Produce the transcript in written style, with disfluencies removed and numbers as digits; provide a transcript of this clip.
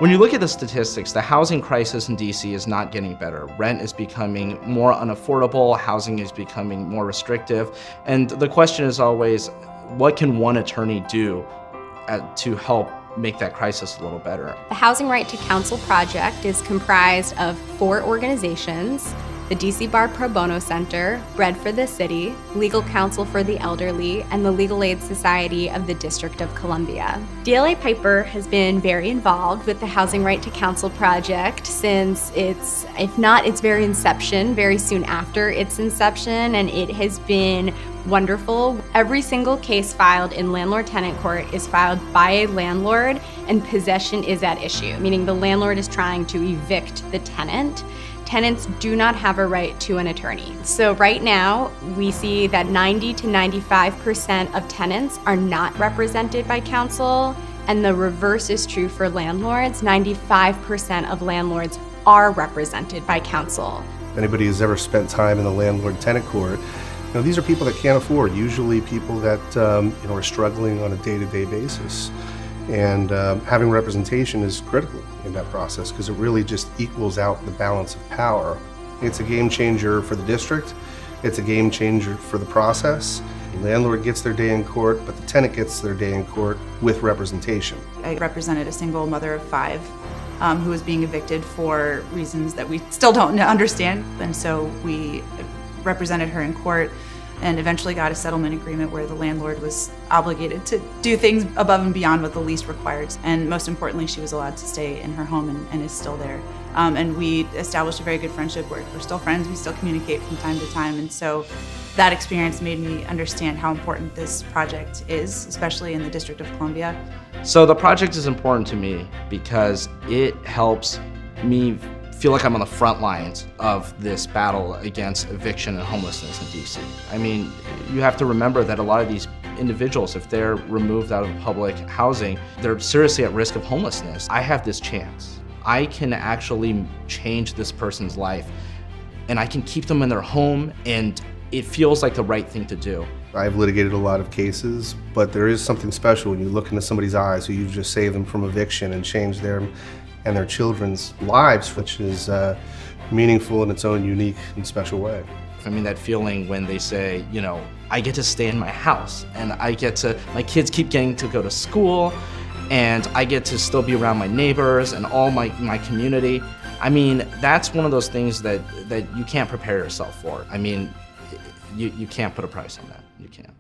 When you look at the statistics, the housing crisis in DC is not getting better. Rent is becoming more unaffordable, housing is becoming more restrictive, and the question is always, what can one attorney do to help make that crisis a little better? The Housing Right to Counsel Project is comprised of 4 organizations: the DC Bar Pro Bono Center, Bread for the City, Legal Counsel for the Elderly, and the Legal Aid Society of the District of Columbia. DLA Piper has been very involved with the Housing Right to Counsel Project since if not its very inception, very soon after its inception, and it has been wonderful. Every single case filed in landlord-tenant court is filed by a landlord, and possession is at issue, meaning the landlord is trying to evict the tenant. Tenants do not have a right to an attorney. So right now, we see that 90 to 95% of tenants are not represented by counsel, and the reverse is true for landlords. 95% of landlords are represented by counsel. If anybody who's ever spent time in the landlord-tenant court, these are people that can't afford, usually people that are struggling on a day-to-day basis. And having representation is critical in that process because it really just equals out the balance of power. It's a game changer for the district. It's a game changer for the process. The landlord gets their day in court, but the tenant gets their day in court with representation. I represented a single mother of 5 who was being evicted for reasons that we still don't understand. And so we represented her in court and eventually got a settlement agreement where the landlord was obligated to do things above and beyond what the lease required. And most importantly, she was allowed to stay in her home and is still there. And we established a very good friendship. We're still friends, we still communicate from time to time. And so that experience made me understand how important this project is, especially in the District of Columbia. So the project is important to me because it helps me feel like I'm on the front lines of this battle against eviction and homelessness in DC. I mean, you have to remember that a lot of these individuals, if they're removed out of public housing, they're seriously at risk of homelessness. I have this chance. I can actually change this person's life, and I can keep them in their home, and it feels like the right thing to do. I've litigated a lot of cases, but there is something special when you look into somebody's eyes who you've just saved them from eviction and changed their and their children's lives, which is meaningful in its own unique and special way. I mean, that feeling when they say, I get to stay in my house, and my kids keep getting to go to school, and I get to still be around my neighbors and all my community. I mean, that's one of those things that you can't prepare yourself for. I mean, you can't put a price on that. You can't.